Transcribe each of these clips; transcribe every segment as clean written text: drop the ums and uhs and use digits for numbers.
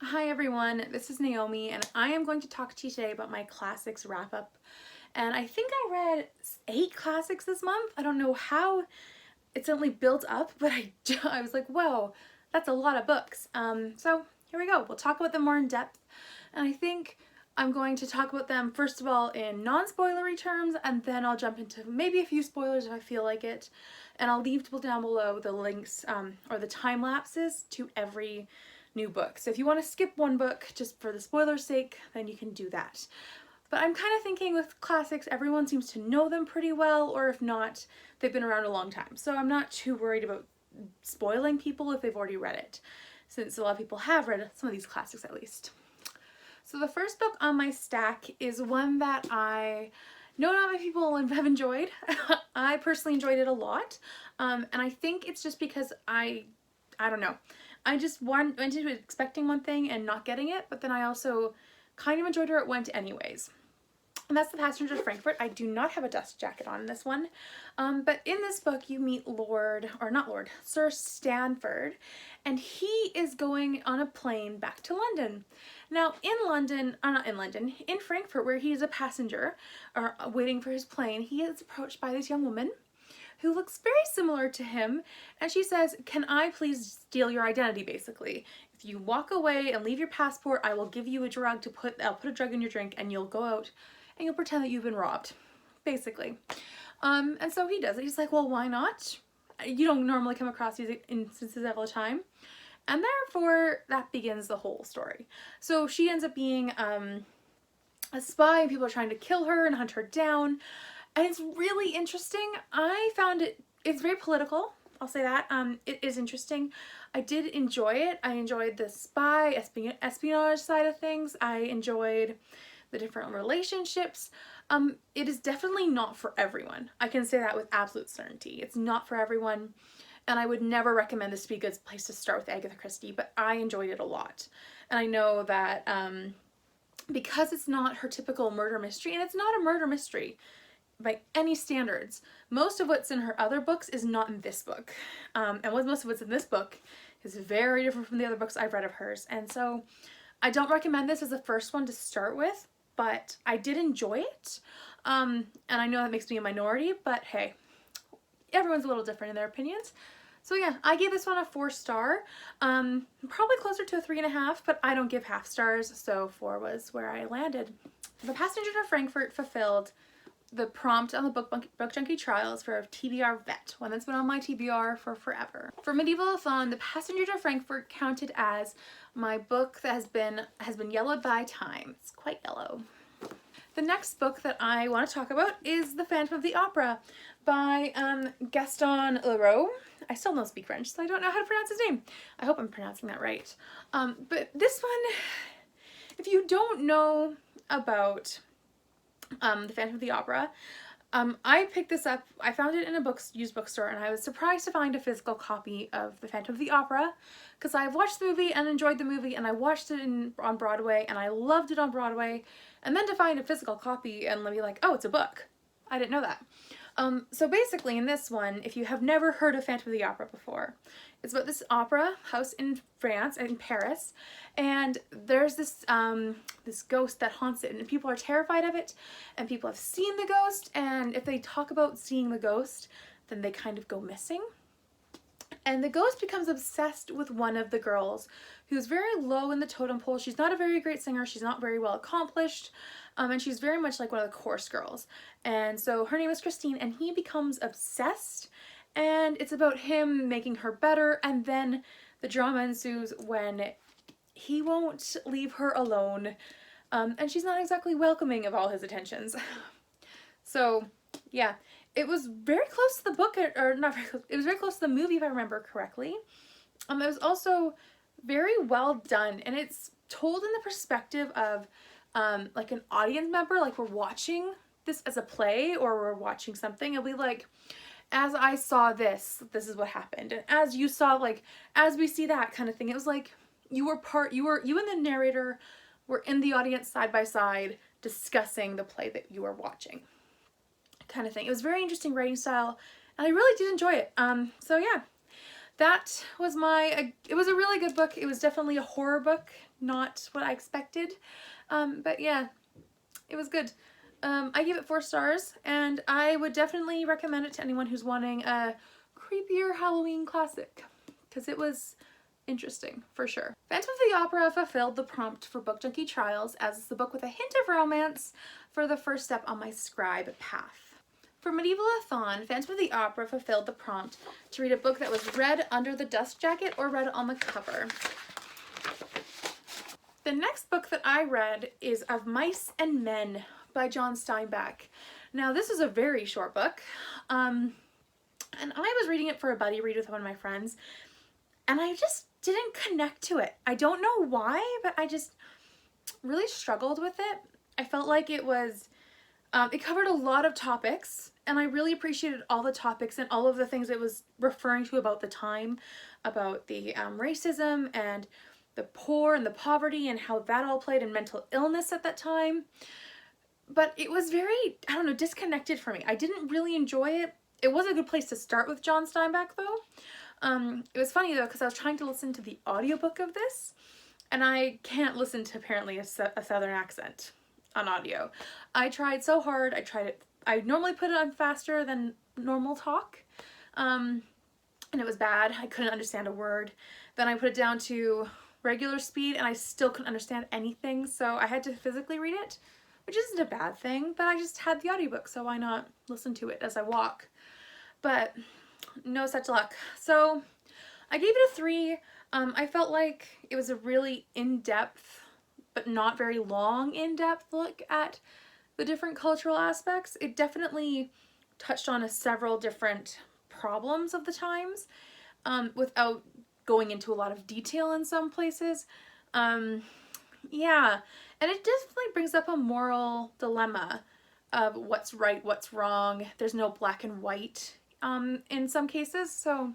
Hi everyone, this is Naomi and I am going to talk to you today about my classics wrap up. And I think I read 8 classics this month. I don't know how it suddenly built up, but I was like, whoa, that's a lot of books. So here we go. We'll talk about them more in depth. And I think I'm going to talk about them first of all in non-spoilery terms, and then I'll jump into maybe a few spoilers if I feel like it. And I'll leave down below the links or the time lapses to every new book. So if you want to skip one book just for the spoiler's sake, then you can do that. But I'm kind of thinking with classics, everyone seems to know them pretty well, or if not, they've been around a long time. So I'm not too worried about spoiling people if they've already read it, since a lot of people have read some of these classics at least. So the first book on my stack is one that I know not many people have enjoyed. I personally enjoyed it a lot, and I think it's just because I don't know. I just went into it expecting one thing and not getting it, but then I also kind of enjoyed where it went anyways. And that's The Passenger to Frankfurt. I do not have a dust jacket on in this one. But in this book you meet Sir Stanford, and he is going on a plane back to London. Now in Frankfurt, where he is a passenger or waiting for his plane, he is approached by this young woman who looks very similar to him, and she says, "Can I please steal your identity, basically? If you walk away and leave your passport, I will give you a drug I'll put a drug in your drink and you'll go out and you'll pretend that you've been robbed," basically. And so he does it. He's like, well, why not? You don't normally come across these instances all the time. And therefore, that begins the whole story. So she ends up being a spy, and people are trying to kill her and hunt her down. And it's really interesting. I found it's very political. I'll say that. It is interesting. I did enjoy it. I enjoyed the spy, espionage side of things. I enjoyed the different relationships. It is definitely not for everyone. I can say that with absolute certainty. It's not for everyone, and I would never recommend this to be a good place to start with Agatha Christie, but I enjoyed it a lot. And I know that because it's not her typical murder mystery, and it's not a murder mystery by any standards. Most of what's in her other books is not in this book. And most of what's in this book is very different from the other books I've read of hers. And so I don't recommend this as the first one to start with, but I did enjoy it. And I know that makes me a minority, but hey, everyone's a little different in their opinions. So yeah, I gave this one a 4-star. Probably closer to a 3.5, but I don't give half stars, so 4 was where I landed. The Passenger to Frankfurt fulfilled the prompt on the Book Junkie Trials for a TBR vet, one that's been on my TBR for forever. For Medieval-a-thon, The Passenger to Frankfurt counted as my book that has been yellowed by time. It's quite yellow. The next book that I want to talk about is The Phantom of the Opera by Gaston Leroux. I still don't speak French, so I don't know how to pronounce his name. I hope I'm pronouncing that right. But this one, if you don't know about The Phantom of the Opera, I picked this up. I found it in a used bookstore, and I was surprised to find a physical copy of The Phantom of the Opera, because I've watched the movie and enjoyed the movie, and I watched it on Broadway and I loved it on Broadway, and then to find a physical copy and be like, oh, it's a book. I didn't know that. So basically in this one, if you have never heard of Phantom of the Opera before, it's about this opera house in France, in Paris, and there's this this ghost that haunts it, and people are terrified of it, and people have seen the ghost, and if they talk about seeing the ghost, then they kind of go missing. And the ghost becomes obsessed with one of the girls who's very low in the totem pole. She's not a very great singer, she's not very well accomplished, and she's very much like one of the course girls. And so her name is Christine, and he becomes obsessed, and it's about him making her better, and then the drama ensues when he won't leave her alone, and she's not exactly welcoming of all his attentions. So yeah, it was very close to the book, or not very close, it was very close to the movie if I remember correctly. It was also very well done, and it's told in the perspective of like an audience member, like we're watching this as a play or we're watching something. It'll be like, as I saw this is what happened, and as you saw, like, as we see that kind of thing. It was like you and the narrator were in the audience side by side discussing the play that you were watching, kind of thing. It was very interesting writing style, and I really did enjoy it. So yeah, that was it was a really good book. It was definitely a horror book, not what I expected. But yeah, it was good. I gave it 4 stars, and I would definitely recommend it to anyone who's wanting a creepier Halloween classic, because it was interesting, for sure. Phantom of the Opera fulfilled the prompt for Book Junkie Trials as the book with a hint of romance for the first step on my scribe path. For Medievalathon, Phantom of the Opera fulfilled the prompt to read a book that was read under the dust jacket or read on the cover. The next book that I read is Of Mice and Men by John Steinbeck. Now, this is a very short book, and I was reading it for a buddy read with one of my friends, and I just didn't connect to it. I don't know why, but I just really struggled with it. I felt like it was, it covered a lot of topics, and I really appreciated all the topics and all of the things it was referring to about the time, about the racism and the poor and the poverty and how that all played in mental illness at that time. But it was very, I don't know, disconnected for me. I didn't really enjoy it. It was a good place to start with John Steinbeck, though. It was funny, though, because I was trying to listen to the audiobook of this, and I can't listen to, apparently, a southern accent on audio. I tried so hard. I normally put it on faster than normal talk, and it was bad. I couldn't understand a word. Then I put it down to regular speed, and I still couldn't understand anything, so I had to physically read it, which isn't a bad thing, but I just had the audiobook, so why not listen to it as I walk? But no such luck. So I gave it a 3. I felt like it was a really in-depth, but not very long in-depth look at the different cultural aspects. It definitely touched on several different problems of the times, without going into a lot of detail in some places. Yeah, and it definitely brings up a moral dilemma of what's right, what's wrong. There's no black and white in some cases, so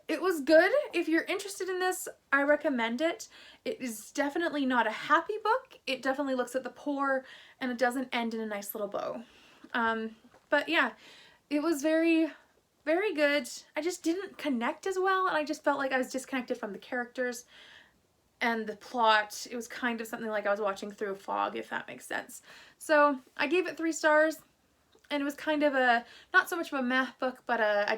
it was good. If you're interested in this, I recommend it. It is definitely not a happy book. It definitely looks at the poor, and it doesn't end in a nice little bow. But yeah, it was very, very good. I just didn't connect as well, and I just felt like I was disconnected from the characters and the plot. It was kind of something like I was watching through a fog, if that makes sense. So I gave it 3 stars, and it was kind of a, not so much of a meh book, but I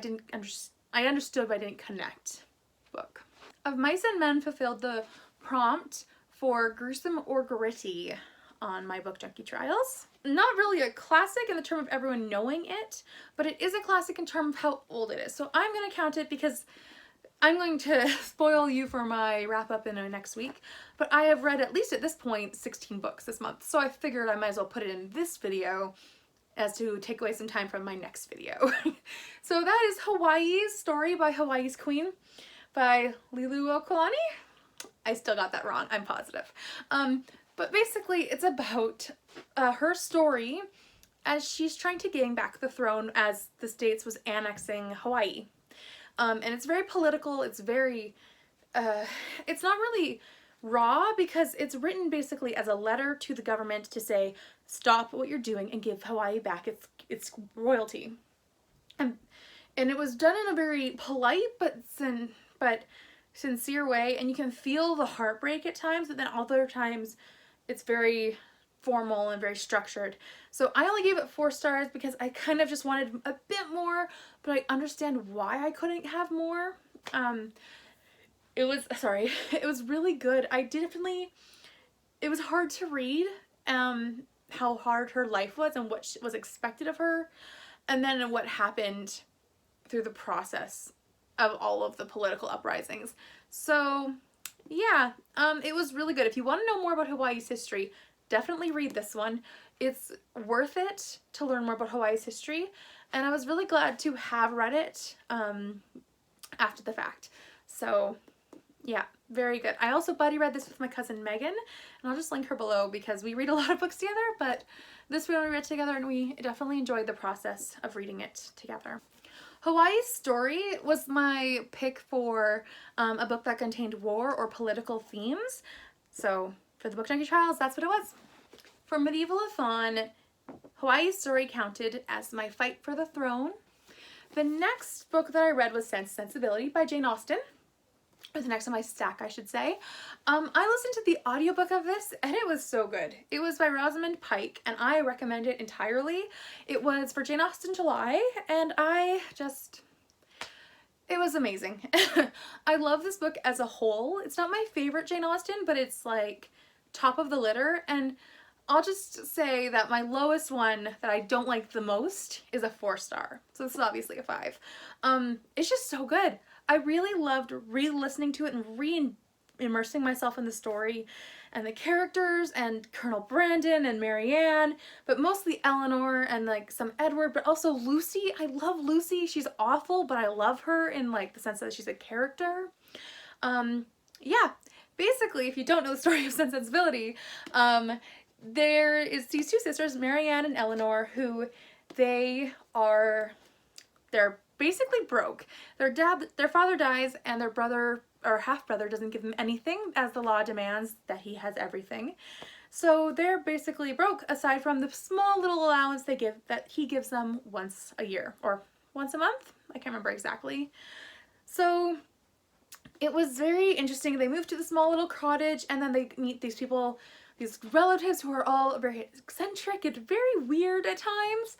understood but I didn't connect book. Of Mice and Men fulfilled the prompt for gruesome or gritty on my Book Junkie Trials. Not really a classic in the term of everyone knowing it, but it is a classic in terms of how old it is. So I'm going to count it because I'm going to spoil you for my wrap up in next week, but I have read, at least at this point, 16 books this month, so I figured I might as well put it in this video as to take away some time from my next video. So that is Hawaii's Story by Hawaii's Queen by Lilu Okolani. I still got that wrong, I'm positive. But basically it's about her story as she's trying to gain back the throne as the States was annexing Hawaii. And it's very political, it's very, it's not really raw because it's written basically as a letter to the government to say, stop what you're doing and give Hawaii back its royalty. And it was done in a very polite but sincere way, and you can feel the heartbreak at times, but then other times it's very formal and very structured. So I only gave it 4 stars because I kind of just wanted a bit more, but I understand why I couldn't have more. It was really good. It was hard to read how hard her life was and what was expected of her, and then what happened through the process of all of the political uprisings. So yeah, it was really good. If you want to know more about Hawaii's history, definitely read this one. It's worth it to learn more about Hawaii's history, and I was really glad to have read it after the fact. So yeah, very good. I also buddy read this with my cousin Megan, and I'll just link her below because we read a lot of books together, but this one we read together and we definitely enjoyed the process of reading it together. Hawaii's Story was my pick for a book that contained war or political themes. So for the Book Junkie Trials, that's what it was. For Medievalathon, Hawaii's Story counted as my fight for the throne. The next book that I read was Sensibility by Jane Austen. Or the next on my stack, I should say. I listened to the audiobook of this and it was so good. It was by Rosamund Pike and I recommend it entirely. It was for Jane Austen July and it was amazing. I love this book as a whole. It's not my favorite Jane Austen, but it's like top of the litter, and I'll just say that my lowest one that I don't like the most is a 4-star. So this is obviously a 5. It's just so good. I really loved re-listening to it and re-immersing myself in the story and the characters and Colonel Brandon and Marianne, but mostly Eleanor and like some Edward, but also Lucy. I love Lucy. She's awful, but I love her in like the sense that she's a character. Yeah, basically, if you don't know the story of Sensibility, there is these two sisters, Marianne and Eleanor, who they're basically broke. Their father dies and their brother or half-brother doesn't give them anything as the law demands that he has everything. So they're basically broke aside from the small little allowance that he gives them once a year or once a month. I can't remember exactly. So it was very interesting. They move to the small little cottage and then they meet these people, these relatives who are all very eccentric and very weird at times.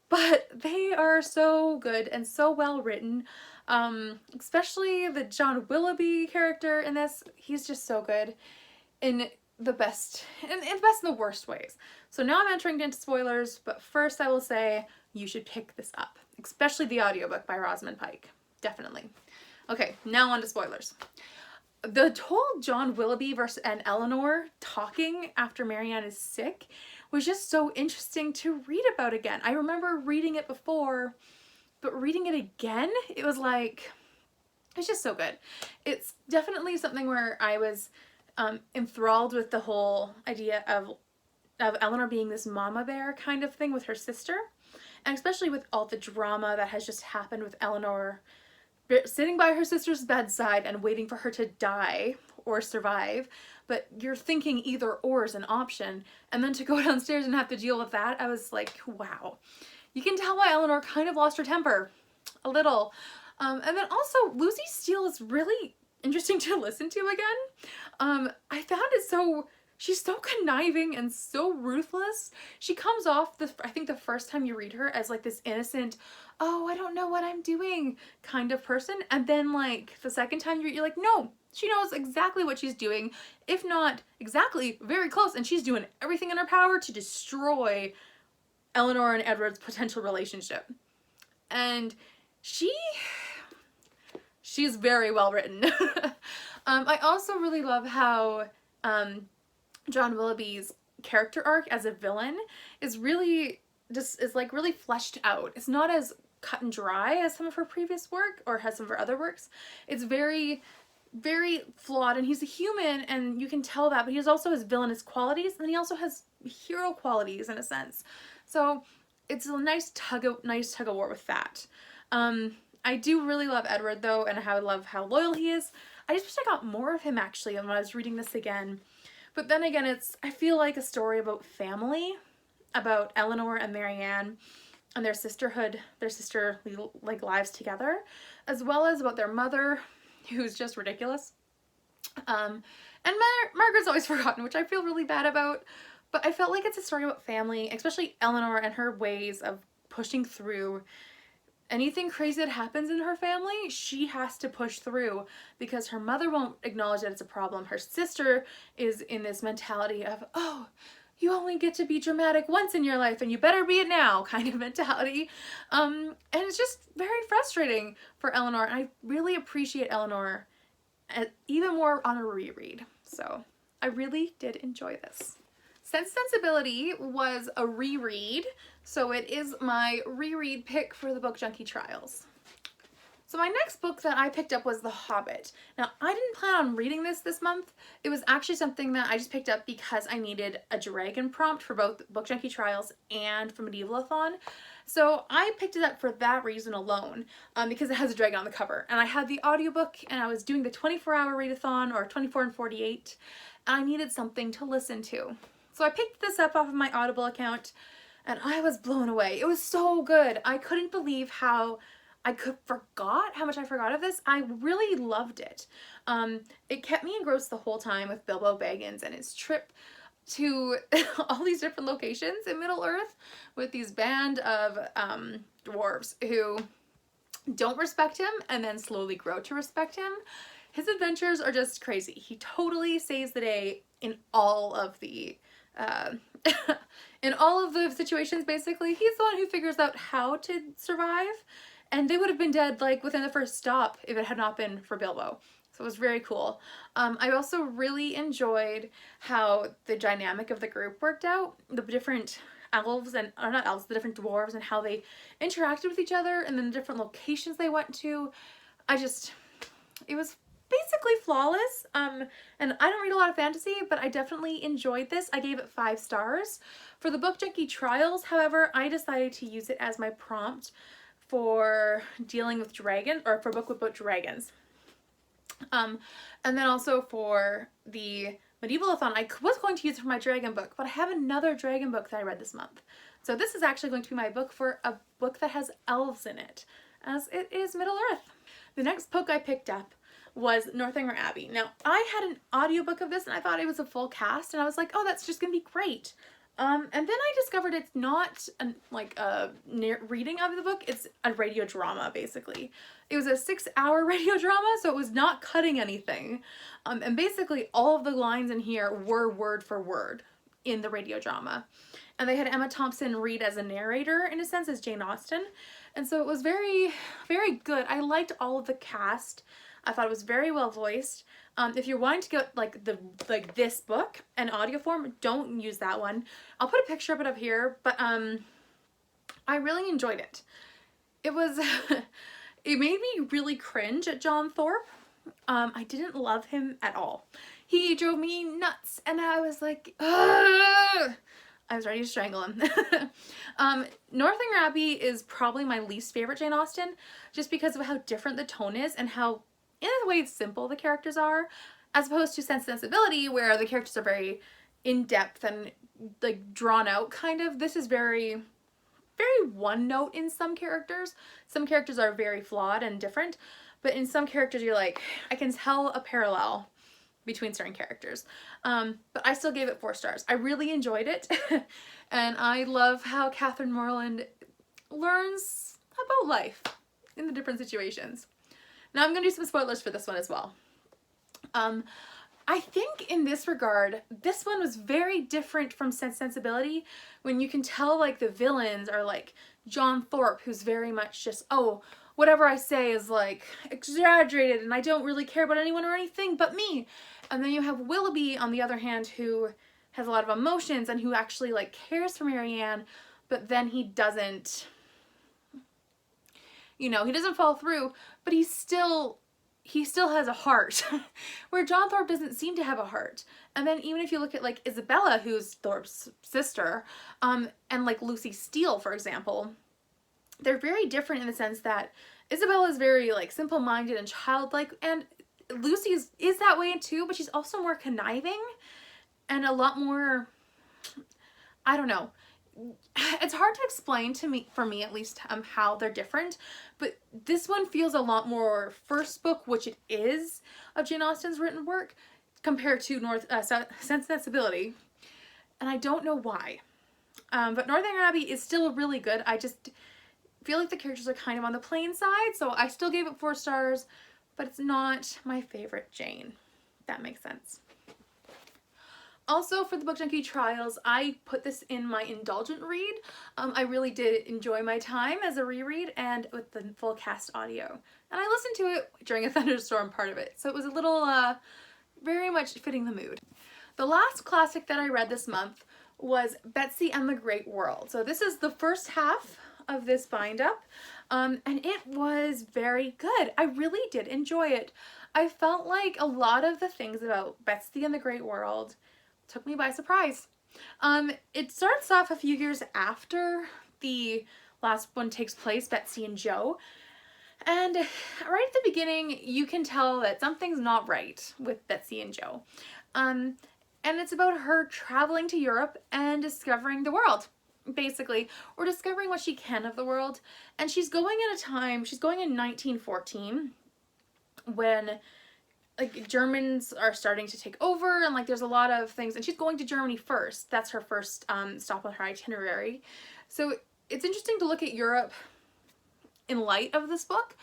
But they are so good and so well written, especially the John Willoughby character in this. He's just so good in the best, in the best and the worst ways. So now I'm entering into spoilers, but first I will say you should pick this up, especially the audiobook by Rosamund Pike. Definitely. Okay, now on to spoilers. The whole John Willoughby and Eleanor talking after Marianne is sick was just so interesting to read about again. I remember reading it before, but reading it again, it was just so good. It's definitely something where I was enthralled with the whole idea of Eleanor being this mama bear kind of thing with her sister, and especially with all the drama that has just happened with Eleanor sitting by her sister's bedside and waiting for her to die or survive, but you're thinking either or is an option, and then to go downstairs and have to deal with that, I was like, wow. You can tell why Eleanor kind of lost her temper a little. And then also Lucy Steele is really interesting to listen to again. I found it she's so conniving and so ruthless. She comes off, I think the first time you read her, as like this innocent, oh, I don't know what I'm doing kind of person. And then like the second time you're like, no, she knows exactly what she's doing. If not exactly, very close. And she's doing everything in her power to destroy Eleanor and Edward's potential relationship. And she's very well written. I also really love how John Willoughby's character arc as a villain is really really fleshed out. It's not as cut and dry as some of her previous work or has some of her other works. It's very, very flawed, and he's a human and you can tell that, but he also has villainous qualities and he also has hero qualities in a sense. So it's a nice tug of war with that. I do really love Edward though, and I love how loyal he is. I just wish I got more of him actually when I was reading this again. But then again, I feel like a story about family, about Eleanor and Marianne and their sisterhood, their sisterly like lives together, as well as about their mother, who's just ridiculous. And Margaret's always forgotten, which I feel really bad about. But I felt like it's a story about family, especially Eleanor and her ways of pushing through anything crazy that happens in her family. She has to push through because her mother won't acknowledge that it's a problem. Her sister is in this mentality of, oh, you only get to be dramatic once in your life and you better be it now kind of mentality. And it's just very frustrating for Eleanor. And I really appreciate Eleanor even more on a reread. So I really did enjoy this. Sensibility was a reread, so it is my reread pick for the Book Junkie Trials. So my next book that I picked up was The Hobbit. Now, I didn't plan on reading this month. It was actually something that I just picked up because I needed a dragon prompt for both Book Junkie Trials and for Medievalathon. So I picked it up for that reason alone, because it has a dragon on the cover. And I had the audiobook and I was doing the 24-hour readathon, or 24 and 48, and I needed something to listen to. So I picked this up off of my Audible account and I was blown away. It was so good. I couldn't believe how forgot how much I forgot of this. I really loved it. It kept me engrossed the whole time with Bilbo Baggins and his trip to all these different locations in Middle Earth with these band of dwarves who don't respect him and then slowly grow to respect him. His adventures are just crazy. He totally saves the day in all of the in all of the situations. Basically, he's the one who figures out how to survive, and they would have been dead like within the first stop if it had not been for Bilbo. So it was very cool. I also really enjoyed how the dynamic of the group worked out. The different elves and, or not elves, the different dwarves and how they interacted with each other and then the different locations they went to. It was basically flawless. And I don't read a lot of fantasy, but I definitely enjoyed this. I gave it 5 stars. For the Book Junkie Trials, however, I decided to use it as my prompt for dealing with dragons, or for book about dragons. And then also for the Medievalathon, I was going to use it for my dragon book, but I have another dragon book that I read this month. So this is actually going to be my book for a book that has elves in it, as it is Middle Earth. The next book I picked up was Northanger Abbey. Now, I had an audiobook of this and I thought it was a full cast and I was like, oh, that's just gonna be great. And then I discovered it's not like a reading of the book, it's a radio drama, basically. It was a 6-hour radio drama, so it was not cutting anything. And basically all of the lines in here were word for word in the radio drama. And they had Emma Thompson read as a narrator, in a sense, as Jane Austen. And so it was very, very good. I liked all of the cast. I thought it was very well voiced. If you're wanting to get like this book in audio form, don't use that one. I'll put a picture of it up here, but I really enjoyed it. It was it made me really cringe at John Thorpe. I didn't love him at all. He drove me nuts and I was like, ugh! I was ready to strangle him. Northanger Abbey is probably my least favorite Jane Austen, just because of how different the tone is and how, in a way, simple the characters are, as opposed to Sensibility, where the characters are very in-depth and like drawn out kind of. This is very, very one note in some characters. Some characters are very flawed and different, but in some characters you're like, I can tell a parallel between certain characters. But I still gave it 4 stars. I really enjoyed it. And I love how Catherine Morland learns about life in the different situations. Now I'm going to do some spoilers for this one as well. I think in this regard, this one was very different from Sensibility, when you can tell like the villains are like John Thorpe, who's very much just, oh, whatever I say is like exaggerated and I don't really care about anyone or anything but me. And then you have Willoughby, on the other hand, who has a lot of emotions and who actually like cares for Marianne, but then he doesn't, you know, he doesn't follow through, but he still has a heart, where John Thorpe doesn't seem to have a heart. And then even if you look at like Isabella, who's Thorpe's sister, and like Lucy Steele, for example, they're very different in the sense that Isabella is very like simple-minded and childlike, and Lucy is that way too, but she's also more conniving and a lot more, I don't know. It's hard to explain to me, for me at least, how they're different, but this one feels a lot more first book, which it is, of Jane Austen's written work, compared to Sensibility, and I don't know why. But Northanger Abbey is still really good. I just feel like the characters are kind of on the plain side, so I still gave it 4 stars, but it's not my favorite Jane, if that makes sense. Also, for the Book Junkie Trials, I put this in my indulgent read. I really did enjoy my time as a reread and with the full cast audio. And I listened to it during a thunderstorm part of it, so it was a little, very much fitting the mood. The last classic that I read this month was Betsy and the Great World. So this is the first half of this bind-up, and it was very good. I really did enjoy it. I felt like a lot of the things about Betsy and the Great World took me by surprise. It starts off a few years after the last one takes place, Betsy and Joe, and right at the beginning you can tell that something's not right with Betsy and Joe. And it's about her traveling to Europe and discovering the world. basically, or discovering what she can of the world. And she's going in a time, she's going in 1914 when like Germans are starting to take over and like there's a lot of things, and she's going to Germany first. That's her first stop on her itinerary. So it's interesting to look at Europe in light of this book,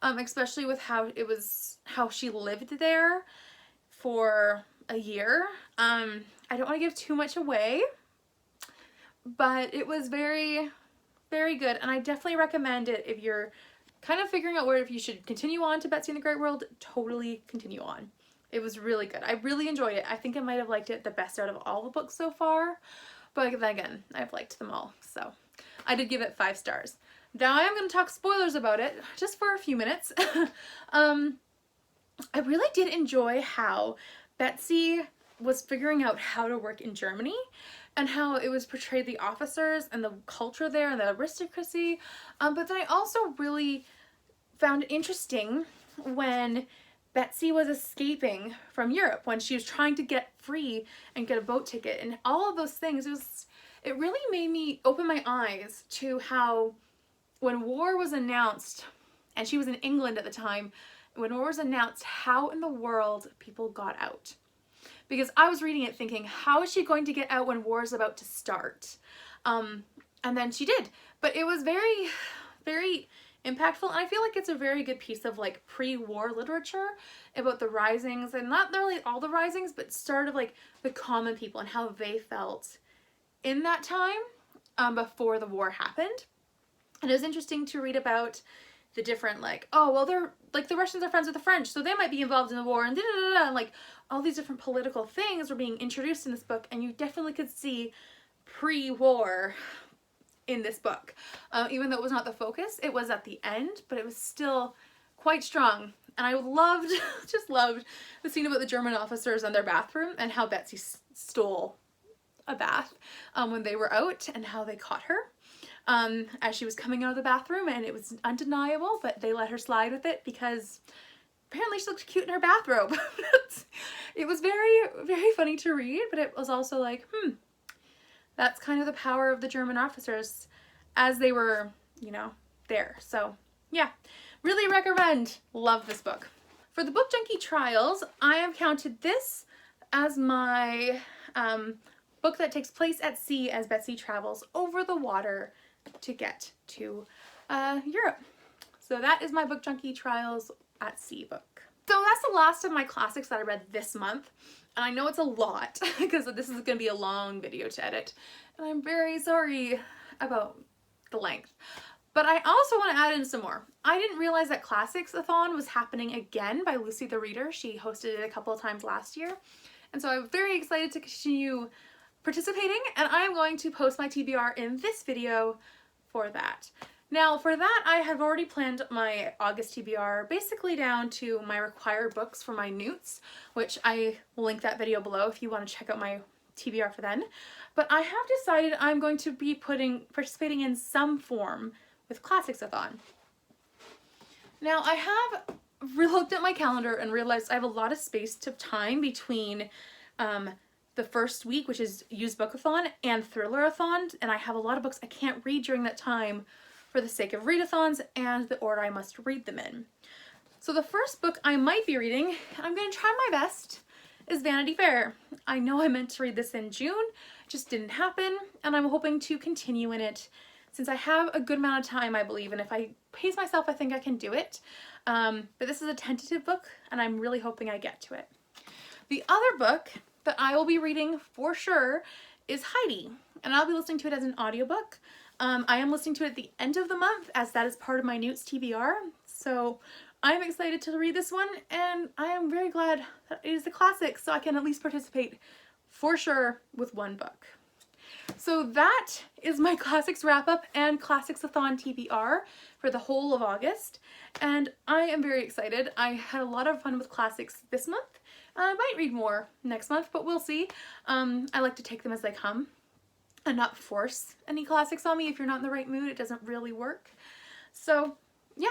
especially with how she lived there for a year. I don't want to give too much away, but it was very, very good, and I definitely recommend it if you're kind of figuring out if you should continue on to Betsy and the Great World. Totally continue on. It was really good. I really enjoyed it. I think I might have liked it the best out of all the books so far, but then again, I've liked them all, so I did give it 5 stars. Now I am going to talk spoilers about it just for a few minutes. I really did enjoy how Betsy was figuring out how to work in Germany and how it was portrayed, the officers and the culture there and the aristocracy. But then I also really found it interesting when Betsy was escaping from Europe, when she was trying to get free and get a boat ticket and all of those things. It really made me open my eyes to how when war was announced, and she was in England at the time, when war was announced, how in the world people got out. Because I was reading it thinking, how is she going to get out when war is about to start? And then she did. But it was very, very impactful, and I feel like it's a very good piece of like pre-war literature about the risings, and not really all the risings, but sort of like the common people and how they felt in that time before the war happened. And it was interesting to read about the different, like, oh, well, they're, like, the Russians are friends with the French, so they might be involved in the war, and da-da-da-da, and, like, all these different political things were being introduced in this book, and you definitely could see pre-war in this book. Even though it was not the focus, it was at the end, but it was still quite strong. And I loved, just loved the scene about the German officers and their bathroom, and how Betsy stole a bath when they were out, and how they caught her as she was coming out of the bathroom, and it was undeniable, but they let her slide with it because apparently she looked cute in her bathrobe. It was very, very funny to read, but it was also like, that's kind of the power of the German officers as they were, you know, there. So yeah, really recommend. Love this book. For the Book Junkie Trials, I have counted this as my book that takes place at sea as Betsy travels over the water to get to Europe. So that is my Book Junkie Trials at Sea book. So that's the last of my classics that I read this month. And I know it's a lot because this is going to be a long video to edit. And I'm very sorry about the length. But I also want to add in some more. I didn't realize that Classicsathon was happening again by Lucy the Reader. She hosted it a couple of times last year. And so I'm very excited to continue participating, and I'm going to post my TBR in this video for that. Now for that, I have already planned my August TBR basically down to my required books for my newts, which I will link that video below if you want to check out my TBR for then. But I have decided I'm going to be participating in some form with Classicsathon. Now I have looked at my calendar and realized I have a lot of space to time between the first week, which is Used Bookathon, and Thrillerathon, and I have a lot of books I can't read during that time for the sake of readathons and the order I must read them in. So the first book I might be reading, and I'm going to try my best, is Vanity Fair. I know I meant to read this in June, just didn't happen, and I'm hoping to continue in it since I have a good amount of time, I believe, and if I pace myself, I think I can do it. But this is a tentative book, and I'm really hoping I get to it. The other book that I will be reading for sure is Heidi, and I'll be listening to it as an audiobook. I am listening to it at the end of the month, as that is part of my newts TBR, so I'm excited to read this one, and I am very glad that it is a classic, so I can at least participate for sure with one book. So that is my classics wrap up and Classicsathon TBR for the whole of August, and I am very excited. I had a lot of fun with classics this month. I might read more next month, but we'll see. I like to take them as they come and not force any classics on me. If you're not in the right mood, it doesn't really work. So yeah,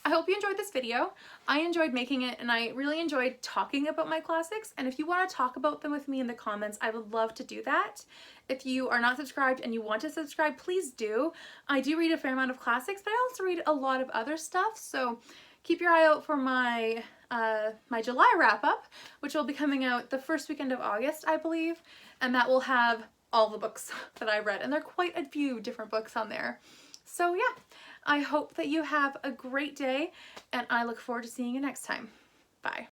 I hope you enjoyed this video. I enjoyed making it and I really enjoyed talking about my classics, and if you want to talk about them with me in the comments, I would love to do that. If you are not subscribed and you want to subscribe, please do. I do read a fair amount of classics, but I also read a lot of other stuff, so keep your eye out for my my July wrap-up, which will be coming out the first weekend of August, I believe, and that will have all the books that I read, and there are quite a few different books on there. So yeah, I hope that you have a great day, and I look forward to seeing you next time. Bye.